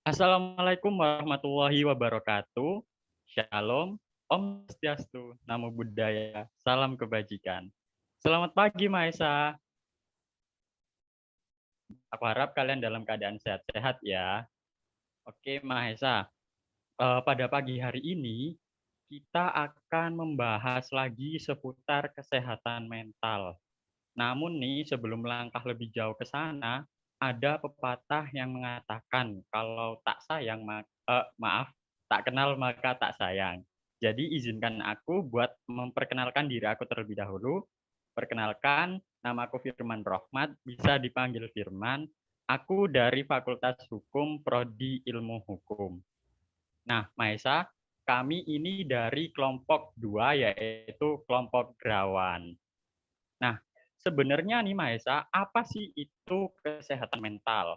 Assalamualaikum warahmatullahi wabarakatuh. Shalom, Om Swastiastu, Namo Buddhaya, salam kebajikan. Selamat pagi, Maesa. Aku harap kalian dalam keadaan sehat-sehat ya. Oke, Mahesa. Pada pagi hari ini, kita akan membahas lagi seputar kesehatan mental. Namun nih, sebelum melangkah lebih jauh ke sana, ada pepatah yang mengatakan kalau tak sayang, tak kenal maka tak sayang. Jadi izinkan aku buat memperkenalkan diri aku terlebih dahulu. Perkenalkan, nama aku Firman Rohmat, bisa dipanggil Firman. Aku dari Fakultas Hukum Prodi Ilmu Hukum. Nah, Maesa, kami ini dari kelompok 2, yaitu kelompok Derawan. Nah, sebenarnya nih Maesa, apa sih itu kesehatan mental?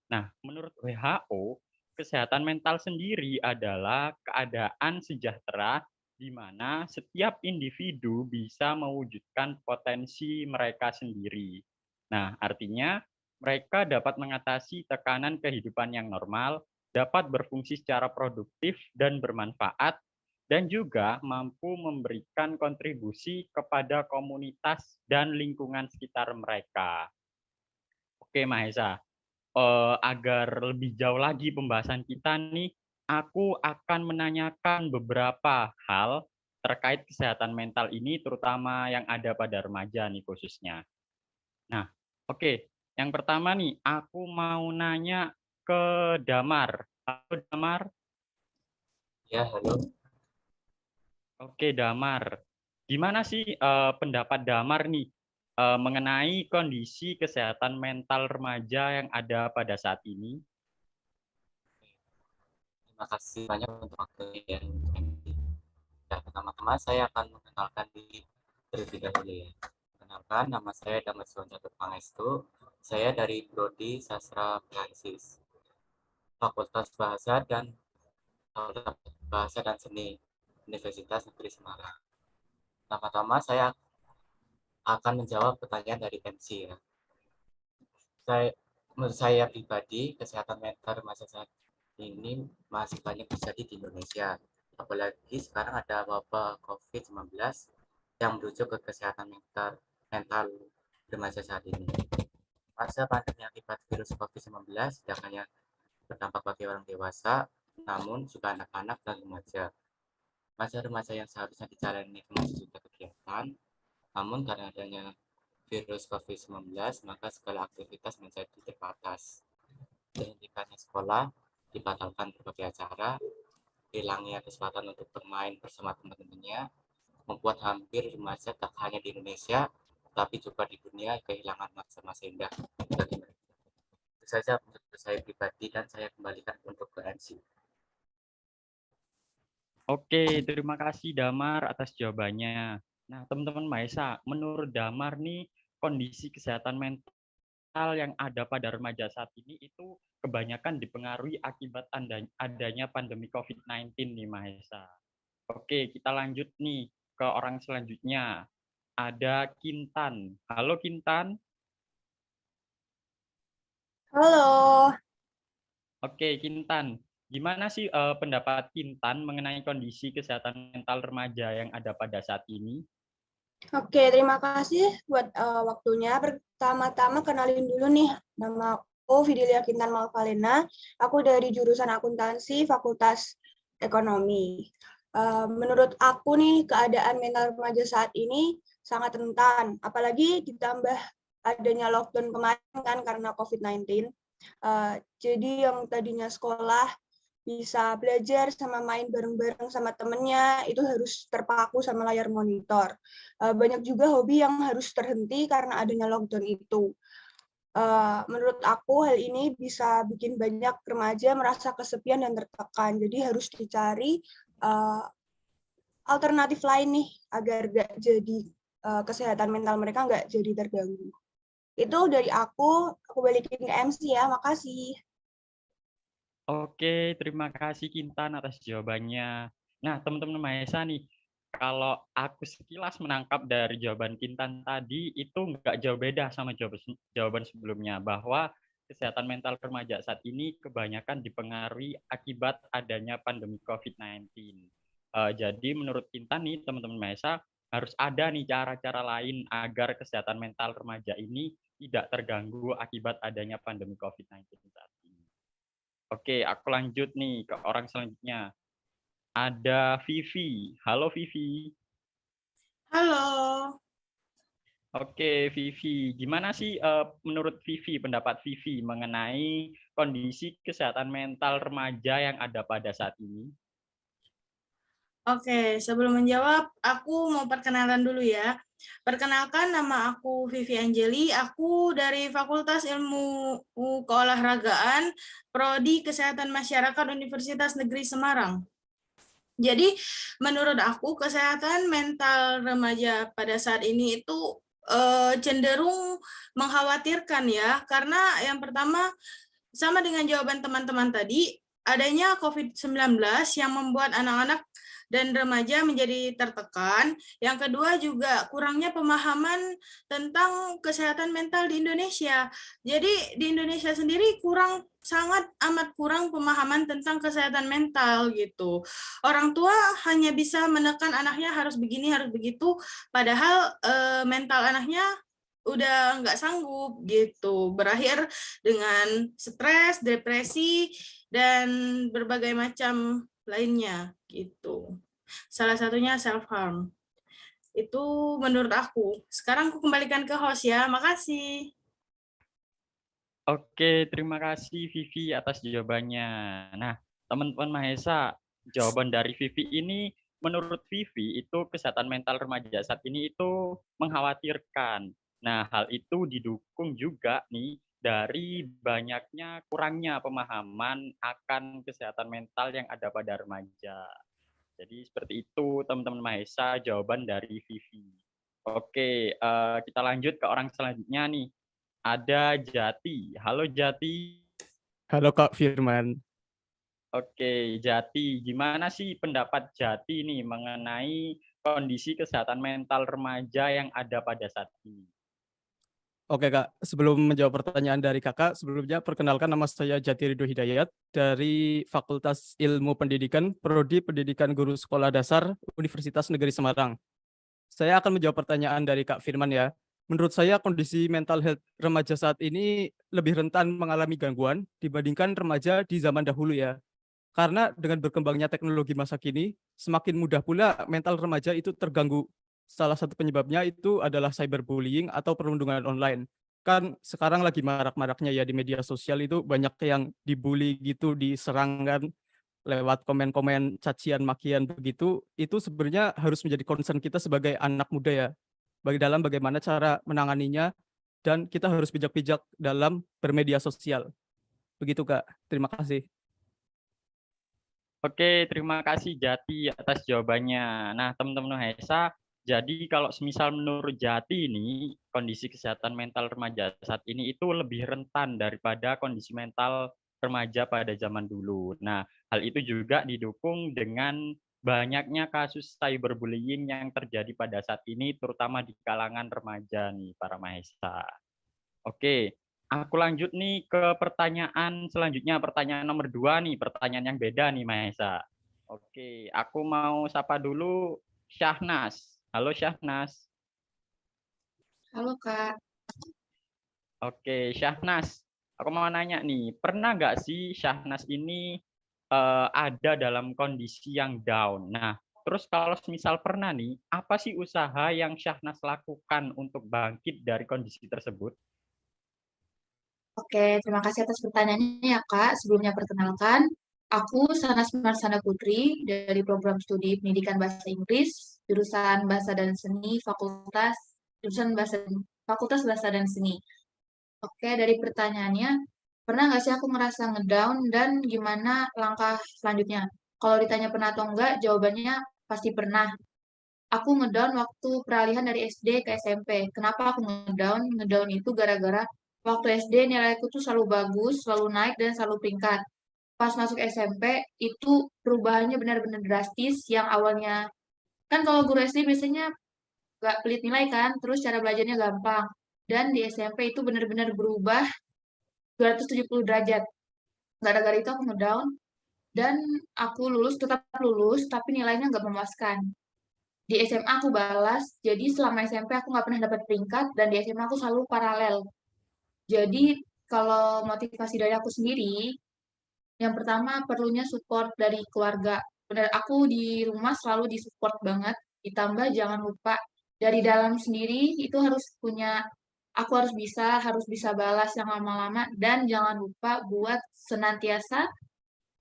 Nah, menurut WHO, kesehatan mental sendiri adalah keadaan sejahtera di mana setiap individu bisa mewujudkan potensi mereka sendiri. Nah, artinya mereka dapat mengatasi tekanan kehidupan yang normal, dapat berfungsi secara produktif dan bermanfaat, dan juga mampu memberikan kontribusi kepada komunitas dan lingkungan sekitar mereka. Oke, Mahesa. Agar lebih jauh lagi pembahasan kita nih, aku akan menanyakan beberapa hal terkait kesehatan mental ini, terutama yang ada pada remaja nih khususnya. Nah, oke. Yang pertama nih, aku mau nanya ke Damar. Halo Damar. Ya, halo. Oke, Damar. Gimana sih pendapat Damar nih mengenai kondisi kesehatan mental remaja yang ada pada saat ini? Terima kasih banyak untuk waktunya yang ya, pertama-tama saya akan mengenalkan diri terlebih dahulu ya. Kenalkan, nama saya Damar Catur Pangestu. Saya dari Prodi Sastra Prancis, Fakultas Bahasa dan Seni Universitas Negeri Semarang. Pertama-tama saya akan menjawab pertanyaan dari MC ya. Menurut saya pribadi, kesehatan mental remaja saat ini masih banyak terjadi di Indonesia. Apalagi sekarang ada wabah COVID-19 yang merujuk ke kesehatan mental remaja saat ini. Masa pandemi akibat virus COVID-19 tidak hanya berdampak bagi orang dewasa, namun juga anak-anak dan remaja. Masa remaja yang seharusnya dijalani dengan sejuta kegiatan, namun karena adanya virus COVID-19, maka segala aktivitas menjadi terbatas. Dihentikannya sekolah, dibatalkan berbagai acara, hilangnya kesempatan untuk bermain bersama teman-temannya, membuat hampir remaja tak hanya di Indonesia, tapi juga di dunia kehilangan masa-masa indah bagi mereka. Itu saja menurut saya pribadi dan saya kembalikan untuk ke MC. Oke, terima kasih Damar atas jawabannya. Nah, teman-teman Maesa, menurut Damar nih, kondisi kesehatan mental yang ada pada remaja saat ini itu kebanyakan dipengaruhi akibat adanya pandemi COVID-19 nih Maesa. Oke, kita lanjut nih ke orang selanjutnya. Ada Kintan. Halo Kintan. Halo, Oke, Kintan. Gimana sih pendapat Kintan mengenai kondisi kesehatan mental remaja yang ada pada saat ini? oke terima kasih buat waktunya. Pertama-tama kenalin dulu nih, nama aku Fidelia Kintan Malvalena. Aku dari jurusan akuntansi Fakultas Ekonomi. Menurut aku nih, keadaan mental remaja saat ini sangat rentan, apalagi ditambah adanya lockdown kemarin kan karena COVID-19. Jadi yang tadinya sekolah bisa belajar sama main bareng-bareng sama temennya, itu harus terpaku sama layar monitor. Banyak juga hobi yang harus terhenti karena adanya lockdown itu. Menurut aku hal ini bisa bikin banyak remaja merasa kesepian dan tertekan. Jadi harus dicari alternatif lain nih agar gak jadi kesehatan mental mereka nggak jadi terganggu. Itu dari aku balikin ke MC ya, makasih. Oke, terima kasih Kintan atas jawabannya. Nah, teman-teman Maesa nih, kalau aku sekilas menangkap dari jawaban Kintan tadi, itu nggak jauh beda sama jawaban sebelumnya, bahwa kesehatan mental remaja saat ini kebanyakan dipengaruhi akibat adanya pandemi COVID-19. Jadi menurut Intan nih, teman-teman Mahesa, harus ada nih cara-cara lain agar kesehatan mental remaja ini tidak terganggu akibat adanya pandemi COVID-19 saat ini. Oke, aku lanjut nih ke orang selanjutnya. Ada Vivi. Halo Vivi. Halo. Oke, Vivi. Gimana sih menurut Vivi, pendapat Vivi mengenai kondisi kesehatan mental remaja yang ada pada saat ini? Oke, sebelum menjawab, aku mau perkenalan dulu ya. Perkenalkan, nama aku Vivi Angeli, aku dari Fakultas Ilmu Keolahragaan, Prodi Kesehatan Masyarakat Universitas Negeri Semarang. Jadi, menurut aku, kesehatan mental remaja pada saat ini itu cenderung mengkhawatirkan ya, karena yang pertama, sama dengan jawaban teman-teman tadi, adanya COVID-19 yang membuat anak-anak dan remaja menjadi tertekan. Yang kedua juga kurangnya pemahaman tentang kesehatan mental di Indonesia. Jadi di Indonesia sendiri sangat amat kurang pemahaman tentang kesehatan mental gitu. Orang tua hanya bisa menekan anaknya harus begini, harus begitu, padahal mental anaknya udah nggak sanggup gitu, berakhir dengan stres, depresi, dan berbagai macam lainnya gitu. Salah satunya self harm. Itu menurut aku. Sekarang aku kembalikan ke host ya. Makasih. Oke, terima kasih Vivi atas jawabannya. Nah, teman-teman Mahesa, jawaban dari Vivi ini menurut Vivi itu kesehatan mental remaja saat ini itu mengkhawatirkan. Nah, hal itu didukung juga nih dari banyaknya kurangnya pemahaman akan kesehatan mental yang ada pada remaja. Jadi seperti itu teman-teman Mahesa jawaban dari Vivi. Oke, kita lanjut ke orang selanjutnya nih. Ada Jati. Halo Jati. Halo Kak Firman. Oke, Jati. Gimana sih pendapat Jati nih mengenai kondisi kesehatan mental remaja yang ada pada saat ini? Oke Kak, sebelum menjawab pertanyaan dari Kakak, sebelumnya perkenalkan nama saya Jati Ridho Hidayat dari Fakultas Ilmu Pendidikan, Prodi Pendidikan Guru Sekolah Dasar, Universitas Negeri Semarang. Saya akan menjawab pertanyaan dari Kak Firman ya. Menurut saya kondisi mental health remaja saat ini lebih rentan mengalami gangguan dibandingkan remaja di zaman dahulu ya. Karena dengan berkembangnya teknologi masa kini, semakin mudah pula mental remaja itu terganggu. Salah satu penyebabnya itu adalah cyberbullying atau perundungan online. Kan sekarang lagi marak-maraknya ya di media sosial itu banyak yang dibully gitu, diserangkan lewat komen-komen cacian makian begitu. Itu sebenarnya harus menjadi concern kita sebagai anak muda ya. Bagi dalam bagaimana cara menanganinya dan kita harus bijak-bijak dalam bermedia sosial. Begitu Kak. Terima kasih. Oke, terima kasih Jati atas jawabannya. Nah, teman-teman Mahesa, jadi kalau semisal menurut Jati ini, kondisi kesehatan mental remaja saat ini itu lebih rentan daripada kondisi mental remaja pada zaman dulu. Nah, hal itu juga didukung dengan banyaknya kasus cyberbullying yang terjadi pada saat ini, terutama di kalangan remaja nih, para Mahesa. Oke, aku lanjut nih ke pertanyaan selanjutnya, pertanyaan nomor 2 nih, pertanyaan yang beda nih Mahesa. Oke, aku mau sapa dulu Syahnas. Halo Syahnas. Halo Kak. Oke, Syahnas. Aku mau nanya nih, pernah nggak sih Syahnas ini ada dalam kondisi yang down? Nah, terus kalau misal pernah nih, apa sih usaha yang Syahnas lakukan untuk bangkit dari kondisi tersebut? Oke, terima kasih atas pertanyaannya ya Kak. Sebelumnya perkenalkan, aku Sanas Marsana Putri dari program studi Pendidikan Bahasa Inggris, jurusan Bahasa dan Seni, Fakultas Bahasa dan Seni. Oke, dari pertanyaannya, pernah nggak sih aku ngerasa ngedown dan gimana langkah selanjutnya? Kalau ditanya pernah atau enggak, jawabannya pasti pernah. Aku ngedown waktu peralihan dari SD ke SMP. Kenapa aku ngedown? Ngedown itu gara-gara waktu SD nilaiku tuh selalu bagus, selalu naik, dan selalu peringkat. Pas masuk SMP, itu perubahannya benar-benar drastis, yang awalnya, kan kalau guru SD biasanya nggak pelit nilai kan, terus cara belajarnya gampang. Dan di SMP itu benar-benar berubah 270 derajat. Gara-gara itu aku ngedown dan aku tetap lulus, tapi nilainya nggak memuaskan. Di SMA aku balas, jadi selama SMP aku nggak pernah dapat peringkat, dan di SMA aku selalu paralel. Jadi kalau motivasi dari aku sendiri, yang pertama perlunya support dari keluarga. Benar, aku di rumah selalu disupport banget. Ditambah jangan lupa dari dalam sendiri itu aku harus bisa balas yang lama-lama, dan jangan lupa buat senantiasa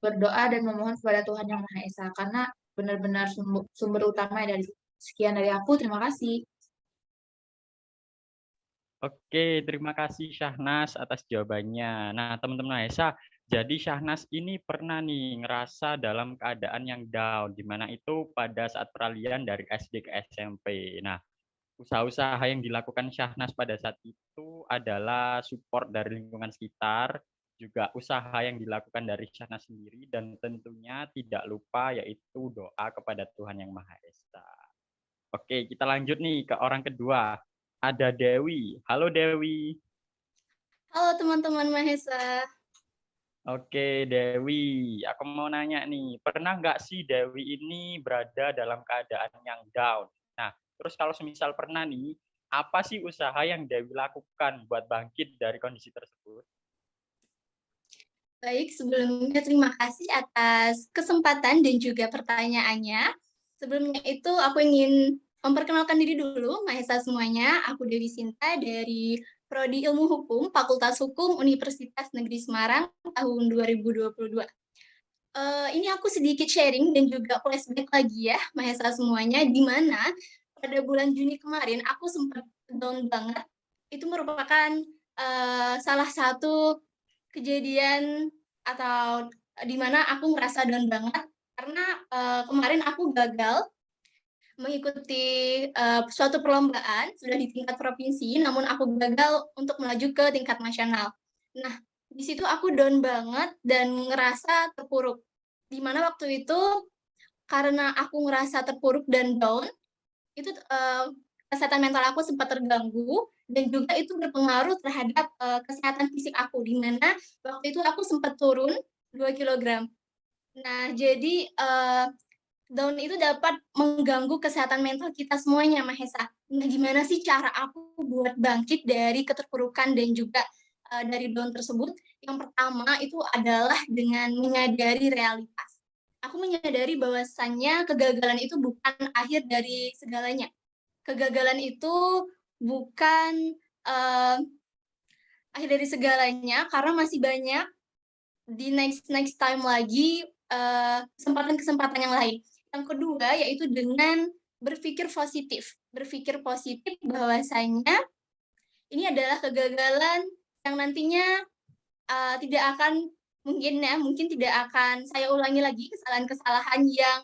berdoa dan memohon kepada Tuhan Yang Maha Esa, karena benar-benar sumber utama dari sekian dari aku. Terima kasih. Oke, terima kasih Syahnas atas jawabannya. Nah, teman-teman Mahesa, jadi Syahnas ini pernah nih ngerasa dalam keadaan yang down, di mana itu pada saat peralihan dari SD ke SMP. Nah, usaha-usaha yang dilakukan Syahnas pada saat itu adalah support dari lingkungan sekitar, juga usaha yang dilakukan dari Syahnas sendiri, dan tentunya tidak lupa yaitu doa kepada Tuhan Yang Maha Esa. Oke, kita lanjut nih ke orang kedua. Ada Dewi. Halo Dewi. Halo teman-teman Mahesa. Oke Dewi, aku mau nanya nih, pernah nggak sih Dewi ini berada dalam keadaan yang down? Nah, terus kalau semisal pernah nih, apa sih usaha yang Dewi lakukan buat bangkit dari kondisi tersebut? Baik, sebelumnya terima kasih atas kesempatan dan juga pertanyaannya. Sebelumnya itu aku ingin memperkenalkan diri dulu, Mahesa semuanya. Aku Dewi Sinta dari Prodi Ilmu Hukum, Fakultas Hukum Universitas Negeri Semarang tahun 2022. Ini aku sedikit sharing dan juga flashback lagi ya, Mahesa semuanya, di mana pada bulan Juni kemarin aku sempat down banget. Itu merupakan salah satu kejadian atau di mana aku ngerasa down banget karena kemarin aku gagal mengikuti suatu perlombaan sudah di tingkat provinsi, namun aku gagal untuk melaju ke tingkat nasional. Nah, di situ aku down banget dan ngerasa terpuruk. Di mana waktu itu karena aku ngerasa terpuruk dan down, itu kesehatan mental aku sempat terganggu dan juga itu berpengaruh terhadap kesehatan fisik aku, di mana waktu itu aku sempat turun 2 kg. Nah, jadi down itu dapat mengganggu kesehatan mental kita semuanya, Mahesa. Nah, gimana sih cara aku buat bangkit dari keterpurukan dan juga dari down tersebut? Yang pertama itu adalah dengan menyadari realitas. Aku menyadari bahwasannya kegagalan itu bukan akhir dari segalanya. Kegagalan itu bukan akhir dari segalanya, karena masih banyak di next time lagi kesempatan-kesempatan yang lain. Yang kedua yaitu dengan berpikir positif. Berpikir positif bahwasanya ini adalah kegagalan yang nantinya mungkin tidak akan saya ulangi lagi kesalahan-kesalahan yang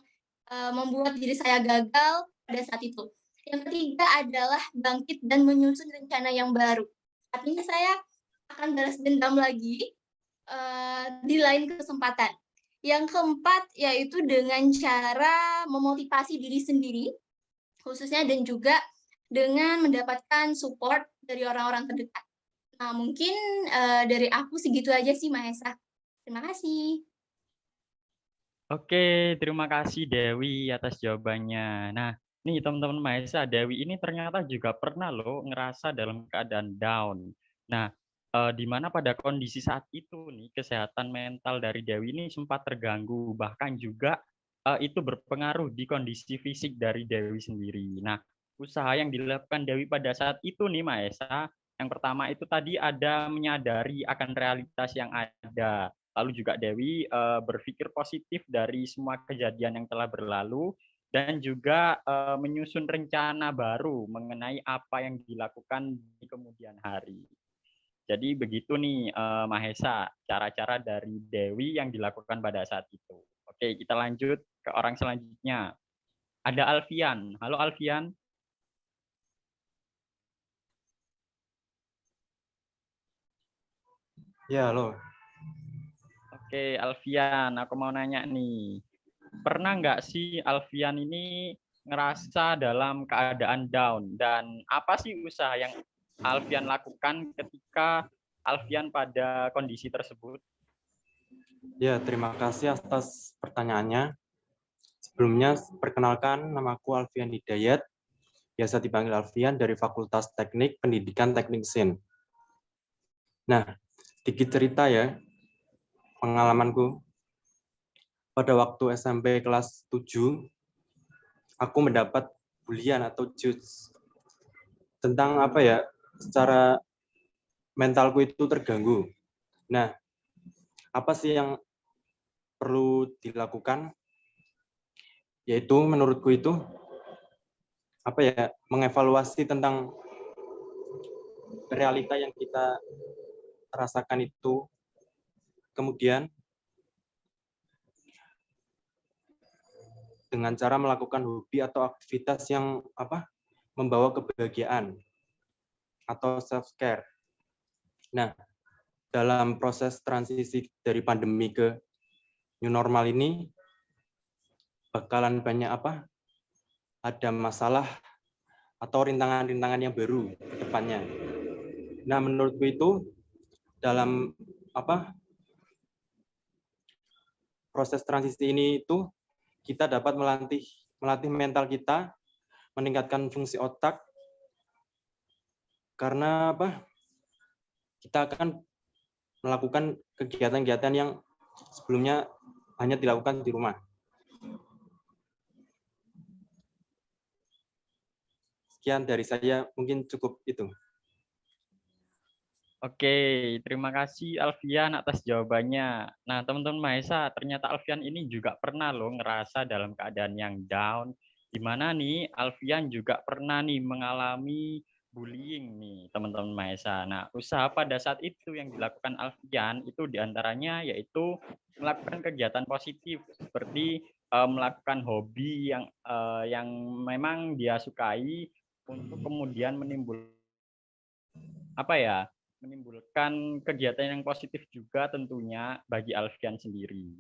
membuat diri saya gagal pada saat itu. Yang ketiga adalah bangkit dan menyusun rencana yang baru. Artinya saya akan balas dendam lagi di lain kesempatan. Yang keempat yaitu dengan cara memotivasi diri sendiri, khususnya dan juga dengan mendapatkan support dari orang-orang terdekat. Nah, mungkin dari aku segitu aja sih, Mahesa. Terima kasih. Oke, terima kasih Dewi atas jawabannya. Nah, nih teman-teman Mahesa, Dewi ini ternyata juga pernah loh ngerasa dalam keadaan down. Nah, di mana pada kondisi saat itu nih kesehatan mental dari Dewi ini sempat terganggu, bahkan juga itu berpengaruh di kondisi fisik dari Dewi sendiri. Nah, usaha yang dilakukan Dewi pada saat itu nih Mahesa, yang pertama itu tadi ada menyadari akan realitas yang ada. Lalu juga Dewi berpikir positif dari semua kejadian yang telah berlalu dan juga menyusun rencana baru mengenai apa yang dilakukan di kemudian hari. Jadi begitu nih Mahesa, cara-cara dari Dewi yang dilakukan pada saat itu. Oke, kita lanjut ke orang selanjutnya. Ada Alfian. Halo Alfian. Ya, halo. Oke, Alfian, aku mau nanya nih. Pernah nggak sih Alfian ini ngerasa dalam keadaan down? Dan apa sih usaha yang Alfian lakukan ketika Alfian pada kondisi tersebut? Ya, terima kasih atas pertanyaannya. Sebelumnya, perkenalkan, namaku Alfian Hidayat, biasa dipanggil Alfian dari Fakultas Teknik Pendidikan Teknik Mesin. Nah, sedikit cerita ya, pengalamanku. Pada waktu SMP kelas 7, aku mendapat bulian atau judge tentang apa ya, secara mentalku itu terganggu. Nah, apa sih yang perlu dilakukan? Yaitu menurutku itu apa ya, mengevaluasi tentang realita yang kita rasakan itu, kemudian dengan cara melakukan hobi atau aktivitas yang membawa kebahagiaan atau self care. Nah, dalam proses transisi dari pandemi ke new normal ini bakalan banyak ada masalah atau rintangan-rintangan yang baru ke depannya. Nah, menurutku itu dalam proses transisi ini itu kita dapat melatih mental kita, meningkatkan fungsi otak, karena kita akan melakukan kegiatan-kegiatan yang sebelumnya hanya dilakukan di rumah. Sekian dari saya, mungkin cukup itu. Oke, terima kasih Alfian atas jawabannya. Nah, teman-teman Mahesa, ternyata Alfian ini juga pernah loh ngerasa dalam keadaan yang down, di mana nih Alfian juga pernah nih mengalami bullying nih, teman-teman Mahesa. Nah, usaha pada saat itu yang dilakukan Alfian itu diantaranya yaitu melakukan kegiatan positif seperti melakukan hobi yang memang dia sukai untuk kemudian menimbulkan kegiatan yang positif juga tentunya bagi Alfian sendiri.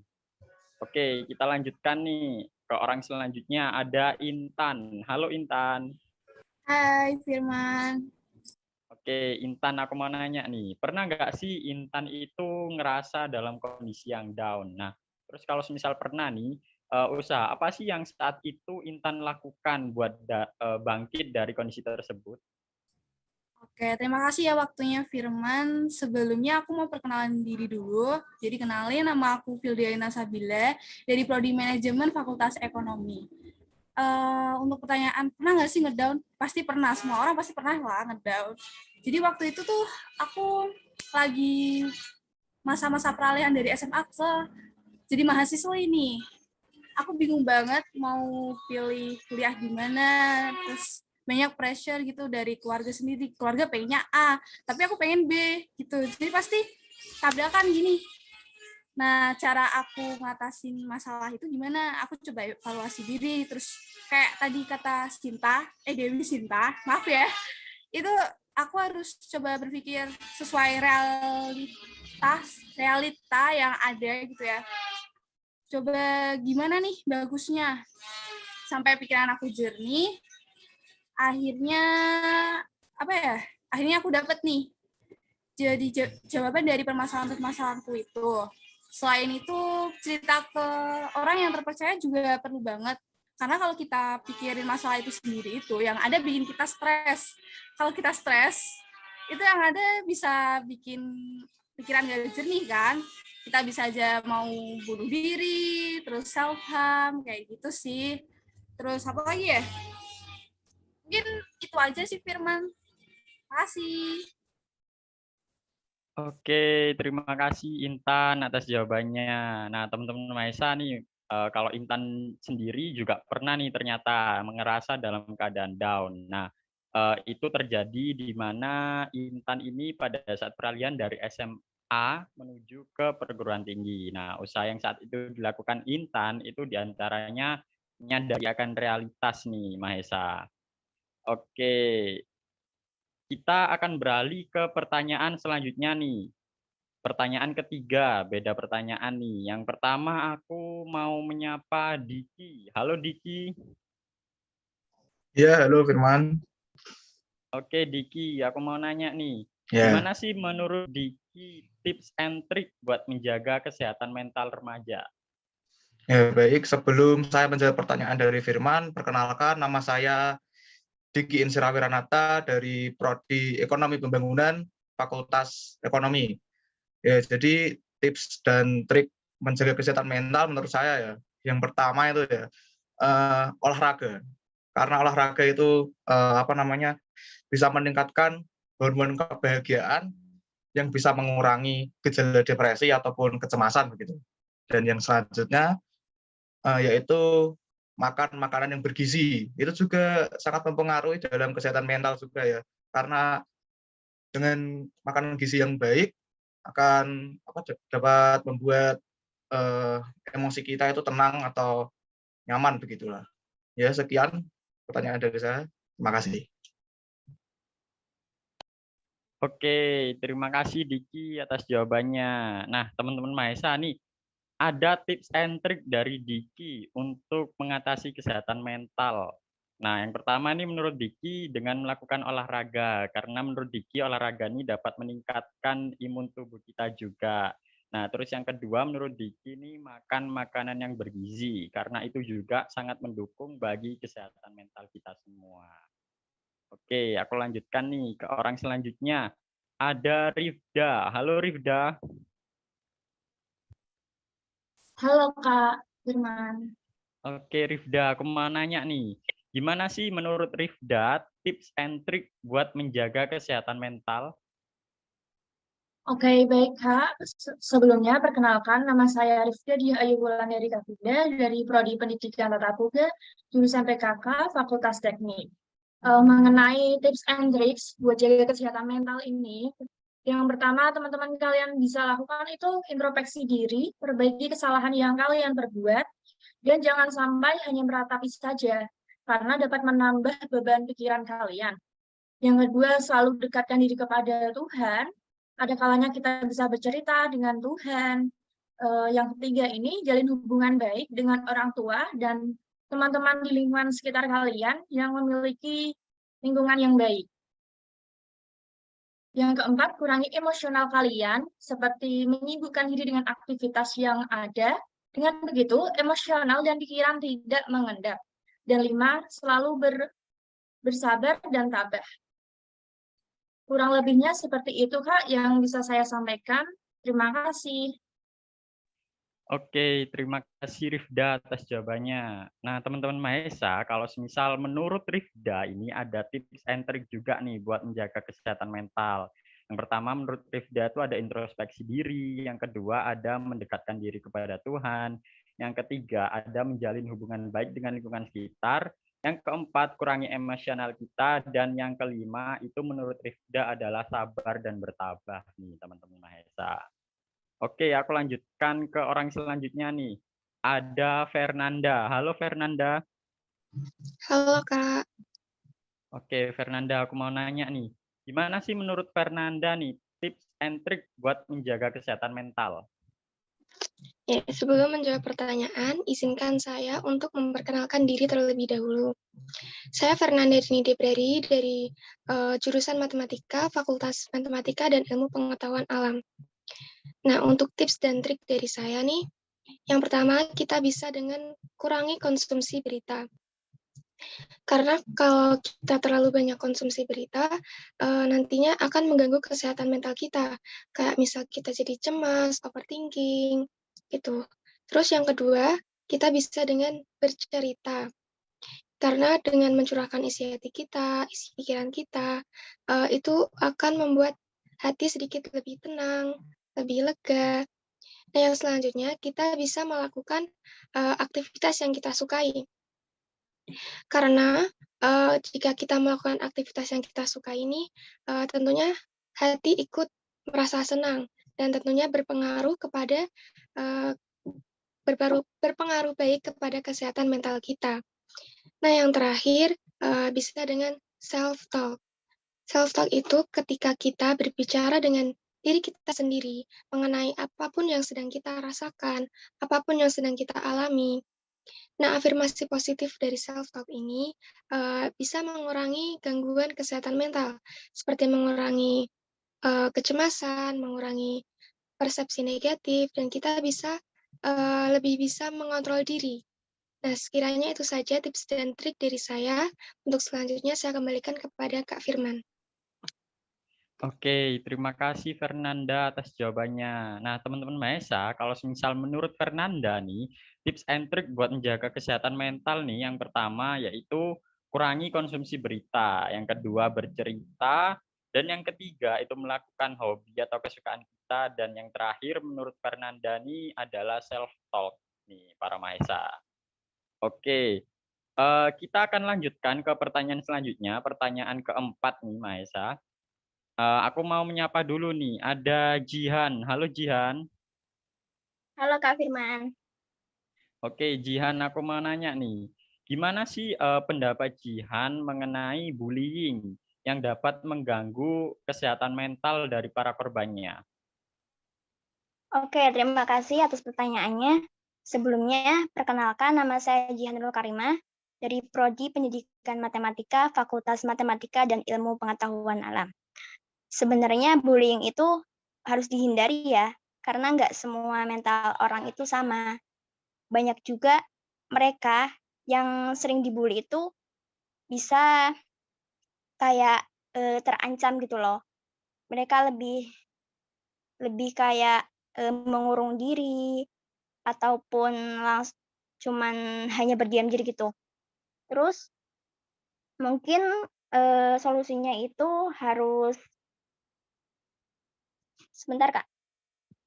Oke, kita lanjutkan nih ke orang selanjutnya, ada Intan. Halo Intan. Hai Firman. Oke, Intan, aku mau nanya nih, pernah nggak sih Intan itu ngerasa dalam kondisi yang down? Nah, terus kalau misal pernah nih, usaha apa sih yang saat itu Intan lakukan buat bangkit dari kondisi tersebut? Oke, terima kasih ya waktunya Firman. Sebelumnya aku mau perkenalan diri dulu. Jadi kenalin, nama aku Fildiana Sabila dari Prodi Manajemen Fakultas Ekonomi. Untuk pertanyaan, pernah nggak sih ngedown? Pasti pernah, semua orang pasti pernah lah ngedown. Jadi waktu itu tuh aku lagi masa-masa peralihan dari SMA ke jadi mahasiswa ini. Aku bingung banget mau pilih kuliah di mana, terus banyak pressure gitu dari keluarga sendiri. Keluarga pengennya A, tapi aku pengen B gitu. Jadi pasti tabrakan gini. Nah, cara aku ngatasin masalah itu gimana? Aku coba evaluasi diri, terus kayak tadi kata Dewi Sinta, maaf ya, itu aku harus coba berpikir sesuai realita yang ada gitu ya. Coba gimana nih bagusnya, sampai pikiran aku jernih, akhirnya aku dapat nih jadi jawaban dari permasalahanku itu. Selain itu, cerita ke orang yang terpercaya juga perlu banget, karena kalau kita pikirin masalah itu sendiri itu yang ada bikin kita stres. Kalau kita stres itu yang ada bisa bikin pikiran gak jernih kan. Kita bisa aja mau bunuh diri, terus self harm kayak gitu sih. Terus apa lagi ya? Mungkin itu aja sih Firman. Makasih. Oke, terima kasih Intan atas jawabannya. Nah, teman-teman Maesa nih, kalau Intan sendiri juga pernah nih ternyata ngerasa dalam keadaan down. Nah, itu terjadi di mana Intan ini pada saat peralihan dari SMA menuju ke perguruan tinggi. Nah, usaha yang saat itu dilakukan Intan itu diantaranya menyadari akan realitas nih, Mahesa. Oke, kita akan beralih ke pertanyaan selanjutnya nih. Pertanyaan ketiga, beda pertanyaan nih. Yang pertama aku mau menyapa Diki. Halo Diki. Iya, halo Firman. Oke Diki, aku mau nanya nih. Ya, Gimana sih menurut Diki tips and trick buat menjaga kesehatan mental remaja? ya baik. Sebelum saya menjawab pertanyaan dari Firman, perkenalkan nama saya Diki Insira Wiranata dari Prodi Ekonomi Pembangunan Fakultas Ekonomi. Ya, jadi tips dan trik menjaga kesehatan mental menurut saya ya, yang pertama itu ya olahraga. Karena olahraga itu bisa meningkatkan hormon kebahagiaan yang bisa mengurangi gejala depresi ataupun kecemasan begitu. Dan yang selanjutnya yaitu makan makanan yang bergizi. Itu juga sangat mempengaruhi dalam kesehatan mental juga ya. Karena dengan makanan gizi yang baik akan dapat membuat emosi kita itu tenang atau nyaman begitulah. Ya, sekian pertanyaan dari saya. Terima kasih. Oke, terima kasih Diki atas jawabannya. Nah, teman-teman Mahesa nih, ada tips and trick dari Diki untuk mengatasi kesehatan mental. Nah, yang pertama nih menurut Diki dengan melakukan olahraga, karena menurut Diki olahraga ini dapat meningkatkan imun tubuh kita juga. Nah, terus yang kedua menurut Diki ini makan makanan yang bergizi, karena itu juga sangat mendukung bagi kesehatan mental kita semua. Oke, aku lanjutkan nih ke orang selanjutnya. Ada Rifda. Halo Rifda. Halo Kak Firman. Oke Rifda, aku mau nanya nih. Gimana sih menurut Rifda tips and trick buat menjaga kesehatan mental? Oke, baik Kak. Sebelumnya perkenalkan nama saya Rifda Diah Ayu Wulandari Kapinda dari Prodi Pendidikan Tata Boga, jurusan PKK, Fakultas Teknik. Mengenai tips and tricks buat jaga kesehatan mental ini, yang pertama teman-teman kalian bisa lakukan itu introspeksi diri, perbaiki kesalahan yang kalian perbuat, dan jangan sampai hanya meratapi saja, karena dapat menambah beban pikiran kalian. Yang kedua, selalu dekatkan diri kepada Tuhan. Ada kalanya kita bisa bercerita dengan Tuhan. Yang ketiga ini, jalin hubungan baik dengan orang tua dan teman-teman di lingkungan sekitar kalian yang memiliki lingkungan yang baik. Yang keempat, kurangi emosional kalian, seperti menyibukkan diri dengan aktivitas yang ada. Dengan begitu, emosional dan pikiran tidak mengendap. Dan 5, selalu bersabar dan tabah. Kurang lebihnya seperti itu, Kak, yang bisa saya sampaikan. Terima kasih. Oke, terima kasih Rifda atas jawabannya. Nah, teman-teman Mahesa, kalau semisal menurut Rifda ini ada tips and trick juga nih buat menjaga kesehatan mental. Yang pertama menurut Rifda itu ada introspeksi diri, yang kedua ada mendekatkan diri kepada Tuhan, yang ketiga ada menjalin hubungan baik dengan lingkungan sekitar, yang keempat kurangi emosional kita, dan yang kelima itu menurut Rifda adalah sabar dan bertabah nih teman-teman Mahesa. Oke, aku lanjutkan ke orang selanjutnya nih. Ada Fernanda. Halo Fernanda. Halo Kak. Oke, Fernanda, aku mau nanya nih. Gimana sih menurut Fernanda nih tips and trick buat menjaga kesehatan mental? Ya, sebelum menjawab pertanyaan, izinkan saya untuk memperkenalkan diri terlebih dahulu. Saya Fernanda Dini Debrari dari jurusan Matematika, Fakultas Matematika dan Ilmu Pengetahuan Alam. Nah, untuk tips dan trik dari saya nih, yang pertama kita bisa dengan kurangi konsumsi berita. Karena kalau kita terlalu banyak konsumsi berita, nantinya akan mengganggu kesehatan mental kita. Kayak misal kita jadi cemas, overthinking, gitu. Terus yang kedua, kita bisa dengan bercerita. Karena dengan mencurahkan isi hati kita, isi pikiran kita, itu akan membuat hati sedikit lebih tenang, lebih lega. Nah, yang selanjutnya, kita bisa melakukan aktivitas yang kita sukai. Karena jika kita melakukan aktivitas yang kita suka ini, tentunya hati ikut merasa senang dan tentunya berpengaruh kepada berpengaruh baik kepada kesehatan mental kita. Nah, yang terakhir bisa dengan self-talk. Self-talk itu ketika kita berbicara dengan diri kita sendiri mengenai apapun yang sedang kita rasakan, apapun yang sedang kita alami. Nah, afirmasi positif dari self-talk ini bisa mengurangi gangguan kesehatan mental, seperti mengurangi kecemasan, mengurangi persepsi negatif, dan kita bisa lebih bisa mengontrol diri. Nah, sekiranya itu saja tips dan trik dari saya. Untuk selanjutnya saya kembalikan kepada Kak Firman. Oke, terima kasih Fernanda atas jawabannya. Nah, teman-teman Mahesa, kalau misal menurut Fernanda nih, tips and trick buat menjaga kesehatan mental nih, yang pertama yaitu kurangi konsumsi berita, yang kedua bercerita, dan yang ketiga itu melakukan hobi atau kesukaan kita, dan yang terakhir menurut Fernanda nih adalah self-talk nih, para Mahesa. Oke, kita akan lanjutkan ke pertanyaan selanjutnya, pertanyaan keempat nih Mahesa. Aku mau menyapa dulu nih, ada Jihan. Halo Jihan. Halo Kak Firman. Oke, Jihan, aku mau nanya nih, gimana sih pendapat Jihan mengenai bullying yang dapat mengganggu kesehatan mental dari para korbannya? Oke, terima kasih atas pertanyaannya. Sebelumnya, perkenalkan nama saya Jihan Nurul Karimah dari Prodi Pendidikan Matematika, Fakultas Matematika dan Ilmu Pengetahuan Alam. Sebenarnya bullying itu harus dihindari ya, karena nggak semua mental orang itu sama. Banyak juga mereka yang sering dibully itu bisa kayak terancam gitu loh. Mereka lebih kayak mengurung diri ataupun cuman hanya berdiam diri gitu. Terus mungkin solusinya itu harus sebentar Kak.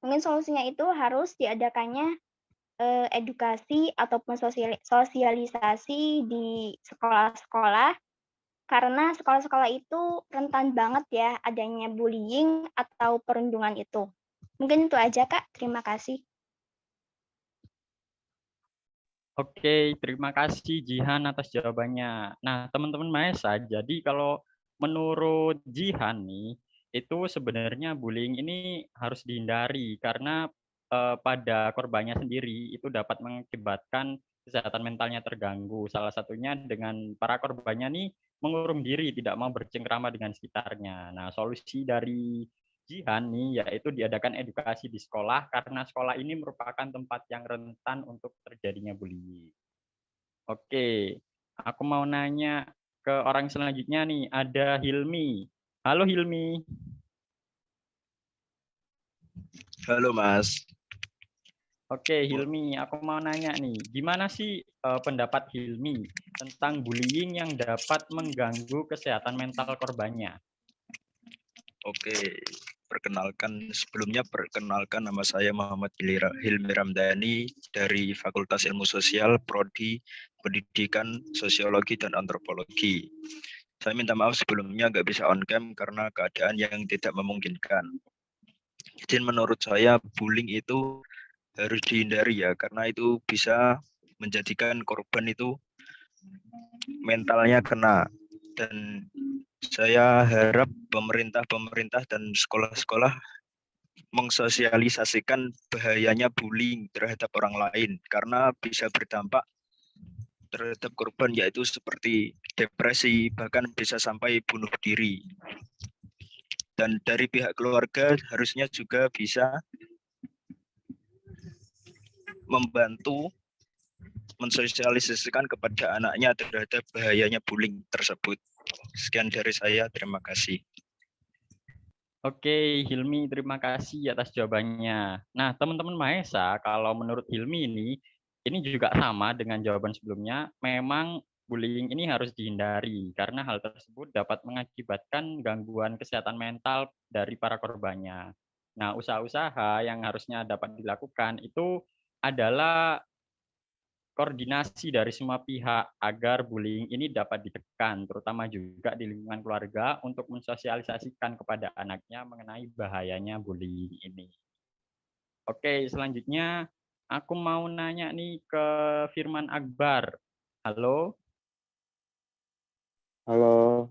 Mungkin solusinya itu harus diadakannya edukasi ataupun sosialisasi di sekolah-sekolah, karena sekolah-sekolah itu rentan banget ya adanya bullying atau perundungan itu. Mungkin itu aja Kak, terima kasih. Oke, terima kasih Jihan atas jawabannya. Nah, teman-teman Mahesa, jadi kalau menurut Jihan nih, itu sebenarnya bullying ini harus dihindari karena pada korbannya sendiri itu dapat mengakibatkan kesehatan mentalnya terganggu. Salah satunya dengan para korbannya nih mengurung diri, tidak mau bercengkrama dengan sekitarnya. Nah, solusi dari Jihan nih yaitu diadakan edukasi di sekolah karena sekolah ini merupakan tempat yang rentan untuk terjadinya bullying. Oke, aku mau nanya ke orang selanjutnya nih, ada Hilmi. Halo Hilmi. Halo Mas. Oke, Hilmi, aku mau nanya nih, gimana sih pendapat Hilmi tentang bullying yang dapat mengganggu kesehatan mental korbannya? Oke, perkenalkan nama saya Muhammad Hilmi Ramdhani dari Fakultas Ilmu Sosial Prodi Pendidikan Sosiologi dan Antropologi. Saya minta maaf sebelumnya nggak bisa on cam karena keadaan yang tidak memungkinkan. Jadi menurut saya bullying itu harus dihindari ya, karena itu bisa menjadikan korban itu mentalnya kena. Dan saya harap pemerintah dan sekolah-sekolah mengsosialisasikan bahayanya bullying terhadap orang lain karena bisa berdampak terhadap korban, yaitu seperti depresi, bahkan bisa sampai bunuh diri. Dan dari pihak keluarga harusnya juga bisa membantu mensosialisasikan kepada anaknya terhadap bahayanya bullying tersebut. Sekian dari saya, terima kasih. Oke, Hilmi, terima kasih atas jawabannya. Nah, teman-teman Mahesa, kalau menurut Hilmi ini juga sama dengan jawaban sebelumnya, memang bullying ini harus dihindari karena hal tersebut dapat mengakibatkan gangguan kesehatan mental dari para korbannya. Nah, usaha-usaha yang harusnya dapat dilakukan itu adalah koordinasi dari semua pihak agar bullying ini dapat ditekan, terutama juga di lingkungan keluarga untuk mensosialisasikan kepada anaknya mengenai bahayanya bullying ini. Oke, selanjutnya aku mau nanya nih ke Firman Akbar. Halo? Halo.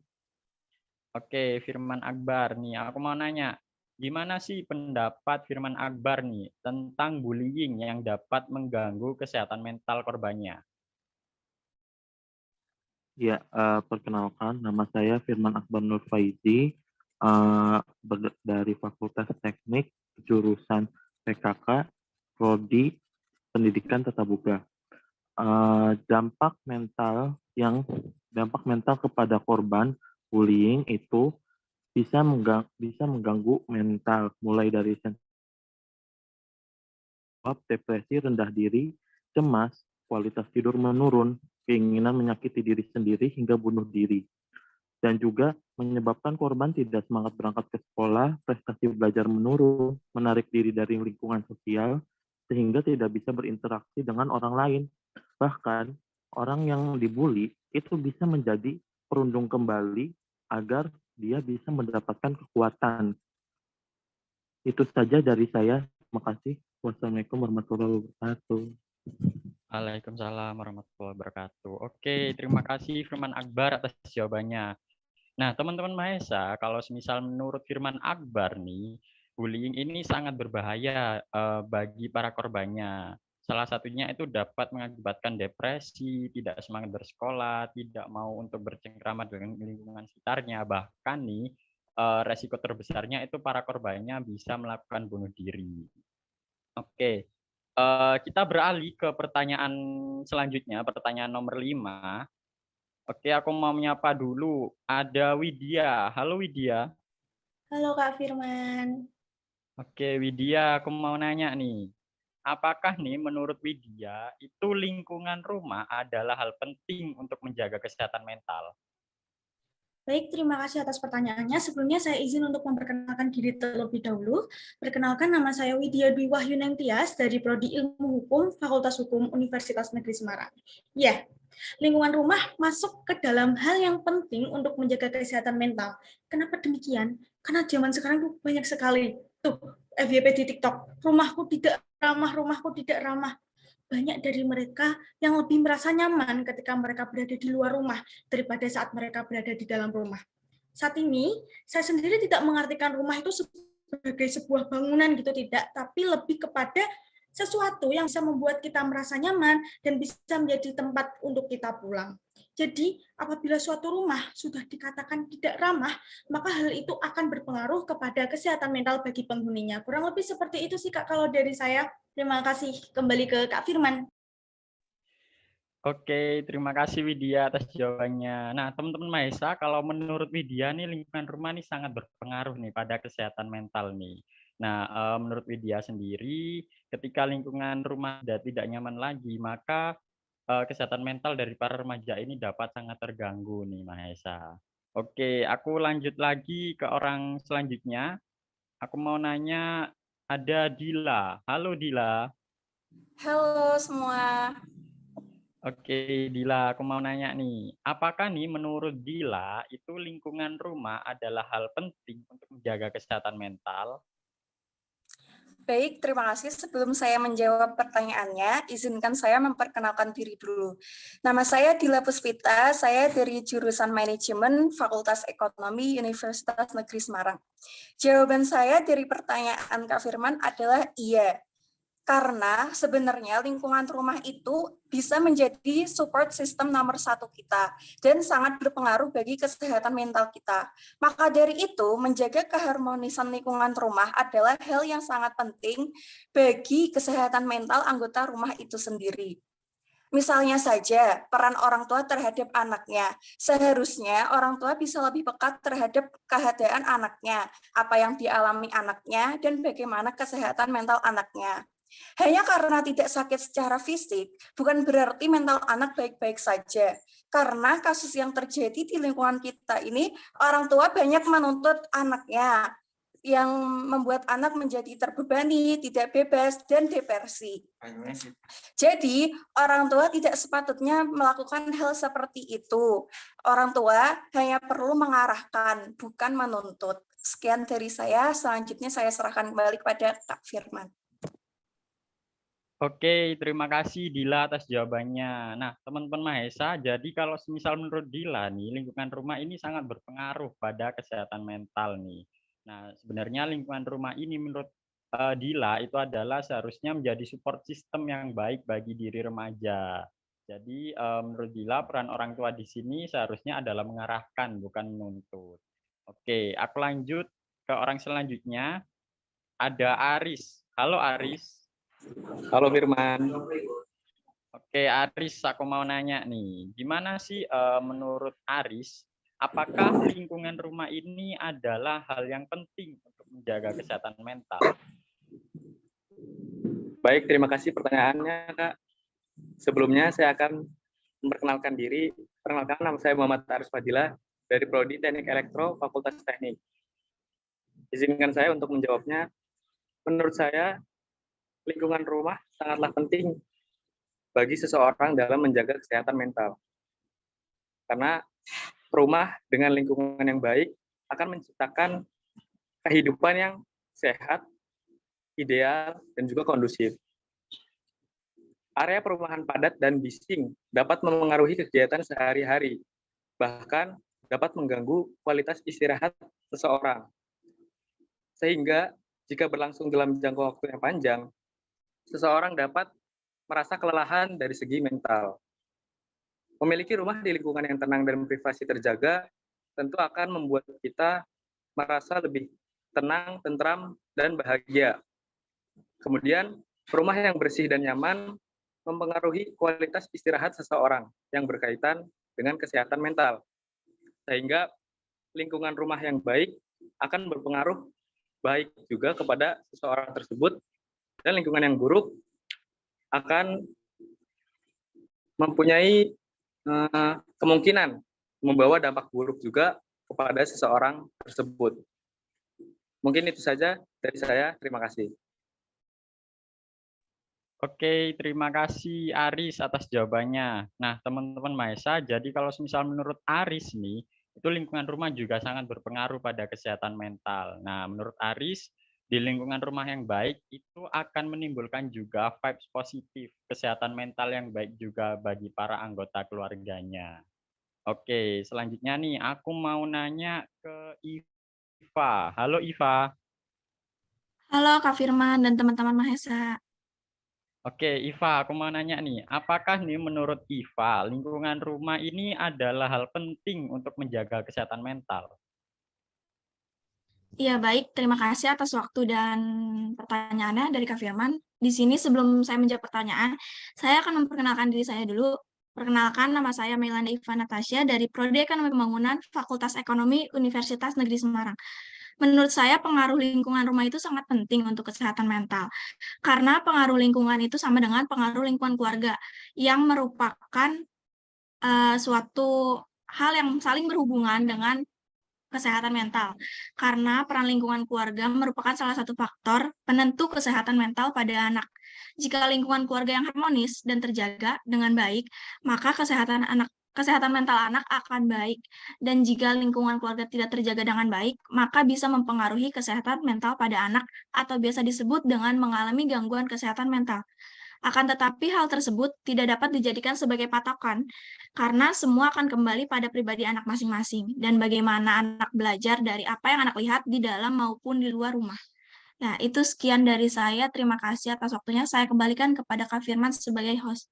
Oke, Firman Akbar nih, aku mau nanya, gimana sih pendapat Firman Akbar nih tentang bullying yang dapat mengganggu kesehatan mental korbannya? Ya, perkenalkan nama saya Firman Akbar Nur Faizi dari Fakultas Teknik, jurusan PKK, Prodi Pendidikan Tatap Muka. Dampak mental kepada korban bullying itu bisa mengganggu mental, mulai dari depresi, rendah diri, cemas, kualitas tidur menurun, keinginan menyakiti diri sendiri hingga bunuh diri. Dan juga menyebabkan korban tidak semangat berangkat ke sekolah, prestasi belajar menurun, menarik diri dari lingkungan sosial, sehingga tidak bisa berinteraksi dengan orang lain. Bahkan, orang yang dibully itu bisa menjadi perundung kembali agar dia bisa mendapatkan kekuatan. Itu saja dari saya. Terima kasih. Wassalamualaikum warahmatullahi wabarakatuh. Waalaikumsalam warahmatullahi wabarakatuh. Oke, terima kasih Firman Akbar atas jawabannya. Nah, teman-teman Mahesa, kalau semisal menurut Firman Akbar nih, bullying ini sangat berbahaya bagi para korbannya. Salah satunya itu dapat mengakibatkan depresi, tidak semangat bersekolah, tidak mau untuk bercengkrama dengan lingkungan sekitarnya, bahkan nih resiko terbesarnya itu para korbannya bisa melakukan bunuh diri. Oke, kita beralih ke pertanyaan selanjutnya, pertanyaan nomor 5. Oke, aku mau menyapa dulu. Ada Widya. Halo Widya. Halo Kak Firman. Oke, Widya, aku mau nanya nih. Apakah nih menurut Widya itu lingkungan rumah adalah hal penting untuk menjaga kesehatan mental? Baik, terima kasih atas pertanyaannya. Sebelumnya saya izin untuk memperkenalkan diri terlebih dahulu. Perkenalkan, nama saya Widya Dwi Wahyunengtias dari Prodi Ilmu Hukum Fakultas Hukum Universitas Negeri Semarang. Ya, lingkungan rumah masuk ke dalam hal yang penting untuk menjaga kesehatan mental. Kenapa demikian? Karena zaman sekarang tuh banyak sekali tuh FYP di TikTok. Rumahku tidak ramah. Banyak dari mereka yang lebih merasa nyaman ketika mereka berada di luar rumah daripada saat mereka berada di dalam rumah. Saat ini, saya sendiri tidak mengartikan rumah itu sebagai sebuah bangunan gitu, tidak, tapi lebih kepada sesuatu yang bisa membuat kita merasa nyaman dan bisa menjadi tempat untuk kita pulang. Jadi, apabila suatu rumah sudah dikatakan tidak ramah, maka hal itu akan berpengaruh kepada kesehatan mental bagi penghuninya. Kurang lebih seperti itu sih, Kak, kalau dari saya. Terima kasih. Kembali ke Kak Firman. Oke, terima kasih Widya atas jawabannya. Nah, teman-teman Mahesa, kalau menurut Widya nih lingkungan rumah nih sangat berpengaruh nih pada kesehatan mental nih. Nah, menurut Widya sendiri, ketika lingkungan rumah sudah tidak nyaman lagi, maka kesehatan mental dari para remaja ini dapat sangat terganggu nih Mahesa. Oke, aku lanjut lagi ke orang selanjutnya. Aku mau nanya, ada Dila. Halo Dila. Halo semua. Oke, Dila, aku mau nanya nih, apakah nih menurut Dila itu lingkungan rumah adalah hal penting untuk menjaga kesehatan mental? Baik, terima kasih. Sebelum saya menjawab pertanyaannya, izinkan saya memperkenalkan diri dulu. Nama saya Dila Puspita, saya dari jurusan Manajemen Fakultas Ekonomi Universitas Negeri Semarang. Jawaban saya dari pertanyaan Kak Firman adalah iya. Karena sebenarnya lingkungan rumah itu bisa menjadi support system nomor 1 kita dan sangat berpengaruh bagi kesehatan mental kita. Maka dari itu, menjaga keharmonisan lingkungan rumah adalah hal yang sangat penting bagi kesehatan mental anggota rumah itu sendiri. Misalnya saja, peran orang tua terhadap anaknya. Seharusnya orang tua bisa lebih peka terhadap keadaan anaknya, apa yang dialami anaknya, dan bagaimana kesehatan mental anaknya. Hanya karena tidak sakit secara fisik, bukan berarti mental anak baik-baik saja. Karena kasus yang terjadi di lingkungan kita ini, orang tua banyak menuntut anaknya, yang membuat anak menjadi terbebani, tidak bebas, dan depresi. Jadi, orang tua tidak sepatutnya melakukan hal seperti itu. Orang tua hanya perlu mengarahkan, bukan menuntut. Sekian dari saya, selanjutnya saya serahkan kembali kepada Kak Firman. Oke, terima kasih Dila atas jawabannya. Nah, teman-teman Mahesa, jadi kalau misal menurut Dila nih, lingkungan rumah ini sangat berpengaruh pada kesehatan mental nih. Nah, sebenarnya lingkungan rumah ini menurut Dila itu adalah seharusnya menjadi support system yang baik bagi diri remaja. Jadi menurut Dila peran orang tua di sini seharusnya adalah mengarahkan bukan menuntut. Oke, aku lanjut ke orang selanjutnya. Ada Aris. Halo Aris. Halo Firman. Oke, Aris, aku mau nanya nih, gimana sih menurut Aris, apakah lingkungan rumah ini adalah hal yang penting untuk menjaga kesehatan mental? Baik, terima kasih pertanyaannya, Kak. Sebelumnya saya akan memperkenalkan diri. Perkenalkan, nama saya Muhammad Aris Fadilah dari Prodi Teknik Elektro Fakultas Teknik. Izinkan saya untuk menjawabnya. Menurut saya, lingkungan rumah sangatlah penting bagi seseorang dalam menjaga kesehatan mental. Karena rumah dengan lingkungan yang baik akan menciptakan kehidupan yang sehat, ideal, dan juga kondusif. Area perumahan padat dan bising dapat memengaruhi kegiatan sehari-hari, bahkan dapat mengganggu kualitas istirahat seseorang. Sehingga jika berlangsung dalam jangka waktu yang panjang, seseorang dapat merasa kelelahan dari segi mental. Memiliki rumah di lingkungan yang tenang dan privasi terjaga tentu akan membuat kita merasa lebih tenang, tentram, dan bahagia. Kemudian, rumah yang bersih dan nyaman mempengaruhi kualitas istirahat seseorang yang berkaitan dengan kesehatan mental. Sehingga lingkungan rumah yang baik akan berpengaruh baik juga kepada seseorang tersebut, dan lingkungan yang buruk akan mempunyai kemungkinan membawa dampak buruk juga kepada seseorang tersebut. Mungkin itu saja dari saya. Terima kasih. Oke, terima kasih Aris atas jawabannya. Nah, teman-teman Mahesa, jadi kalau misal menurut Aris nih, itu lingkungan rumah juga sangat berpengaruh pada kesehatan mental. Nah, menurut Aris, di lingkungan rumah yang baik itu akan menimbulkan juga vibes positif, kesehatan mental yang baik juga bagi para anggota keluarganya. Oke, selanjutnya nih, aku mau nanya ke Iva. Halo Iva. Halo Kak Firman dan teman-teman Mahesa. Oke, Iva, aku mau nanya nih, apakah nih menurut Iva, lingkungan rumah ini adalah hal penting untuk menjaga kesehatan mental? Iya, baik. Terima kasih atas waktu dan pertanyaannya dari Kak Firman. Di sini sebelum saya menjawab pertanyaan, saya akan memperkenalkan diri saya dulu. Perkenalkan, nama saya Melanda Iva Natasha dari Prodi Ekonomi Pembangunan Fakultas Ekonomi Universitas Negeri Semarang. Menurut saya, pengaruh lingkungan rumah itu sangat penting untuk kesehatan mental. Karena pengaruh lingkungan itu sama dengan pengaruh lingkungan keluarga, yang merupakan suatu hal yang saling berhubungan dengan kesehatan mental. Karena peran lingkungan keluarga merupakan salah satu faktor penentu kesehatan mental pada anak. Jika lingkungan keluarga yang harmonis dan terjaga dengan baik, maka kesehatan mental anak akan baik. Dan jika lingkungan keluarga tidak terjaga dengan baik, maka bisa mempengaruhi kesehatan mental pada anak atau biasa disebut dengan mengalami gangguan kesehatan mental. Akan tetapi hal tersebut tidak dapat dijadikan sebagai patokan, karena semua akan kembali pada pribadi anak masing-masing, dan bagaimana anak belajar dari apa yang anak lihat di dalam maupun di luar rumah. Nah, itu sekian dari saya. Terima kasih atas waktunya. Saya kembalikan kepada Kak Firman sebagai host.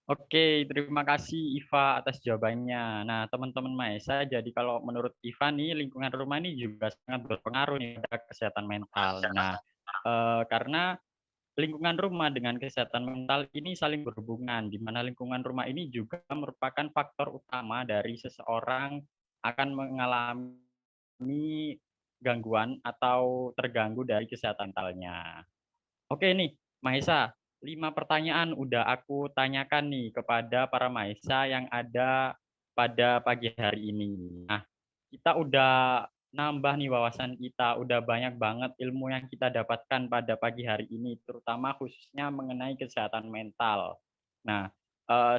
Oke, terima kasih Iva atas jawabannya. Nah, teman-teman Mahesa, jadi kalau menurut Iva nih, lingkungan rumah ini juga sangat berpengaruh nih pada kesehatan mental. Nah, karena lingkungan rumah dengan kesehatan mental ini saling berhubungan, di mana lingkungan rumah ini juga merupakan faktor utama dari seseorang akan mengalami gangguan atau terganggu dari kesehatan mentalnya. Oke nih, Mahesa, 5 pertanyaan udah aku tanyakan nih kepada para Mahesa yang ada pada pagi hari ini. Nah, kita udah nambah nih wawasan kita, udah banyak banget ilmu yang kita dapatkan pada pagi hari ini, terutama khususnya mengenai kesehatan mental. Nah,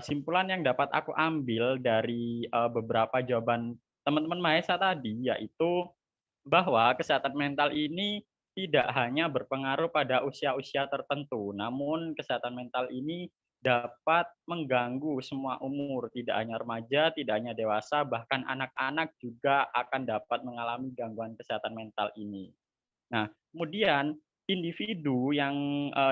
simpulan yang dapat aku ambil dari beberapa jawaban teman-teman Mahesa tadi, yaitu bahwa kesehatan mental ini tidak hanya berpengaruh pada usia-usia tertentu, namun kesehatan mental ini dapat mengganggu semua umur, tidak hanya remaja, tidak hanya dewasa, bahkan anak-anak juga akan dapat mengalami gangguan kesehatan mental ini. Nah, kemudian individu yang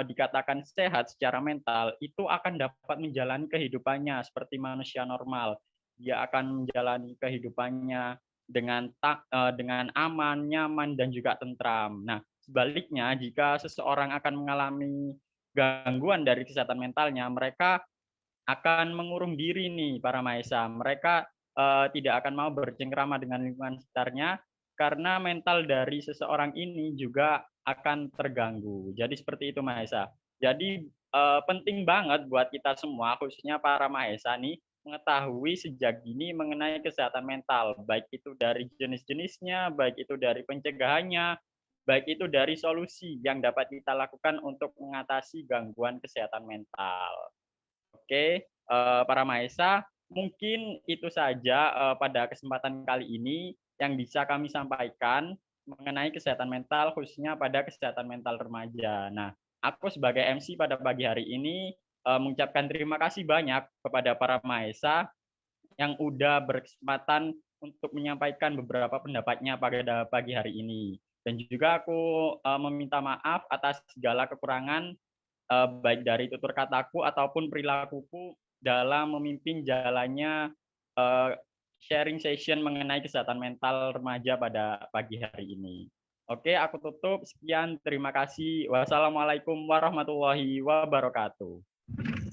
dikatakan sehat secara mental itu akan dapat menjalani kehidupannya seperti manusia normal. Dia akan menjalani kehidupannya dengan aman, nyaman, dan juga tentram. Nah, sebaliknya jika seseorang akan mengalami gangguan dari kesehatan mentalnya, mereka akan mengurung diri nih para mahasiswa. Mereka tidak akan mau bercengkrama dengan lingkungan sekitarnya karena mental dari seseorang ini juga akan terganggu. Jadi seperti itu mahasiswa. Jadi penting banget buat kita semua, khususnya para mahasiswa nih, mengetahui sejak dini mengenai kesehatan mental, baik itu dari jenis-jenisnya, baik itu dari pencegahannya, baik itu dari solusi yang dapat kita lakukan untuk mengatasi gangguan kesehatan mental. Oke, para mahasiswa, mungkin itu saja pada kesempatan kali ini yang bisa kami sampaikan mengenai kesehatan mental, khususnya pada kesehatan mental remaja. Nah, aku sebagai MC pada pagi hari ini mengucapkan terima kasih banyak kepada para mahasiswa yang udah berkesempatan untuk menyampaikan beberapa pendapatnya pada pagi hari ini. Dan juga aku meminta maaf atas segala kekurangan baik dari tutur kataku ataupun perilakuku dalam memimpin jalannya sharing session mengenai kesehatan mental remaja pada pagi hari ini. Oke, aku tutup. Sekian, terima kasih. Wassalamualaikum warahmatullahi wabarakatuh.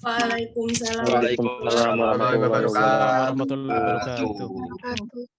Waalaikumsalam. Waalaikumsalam warahmatullahi wabarakatuh.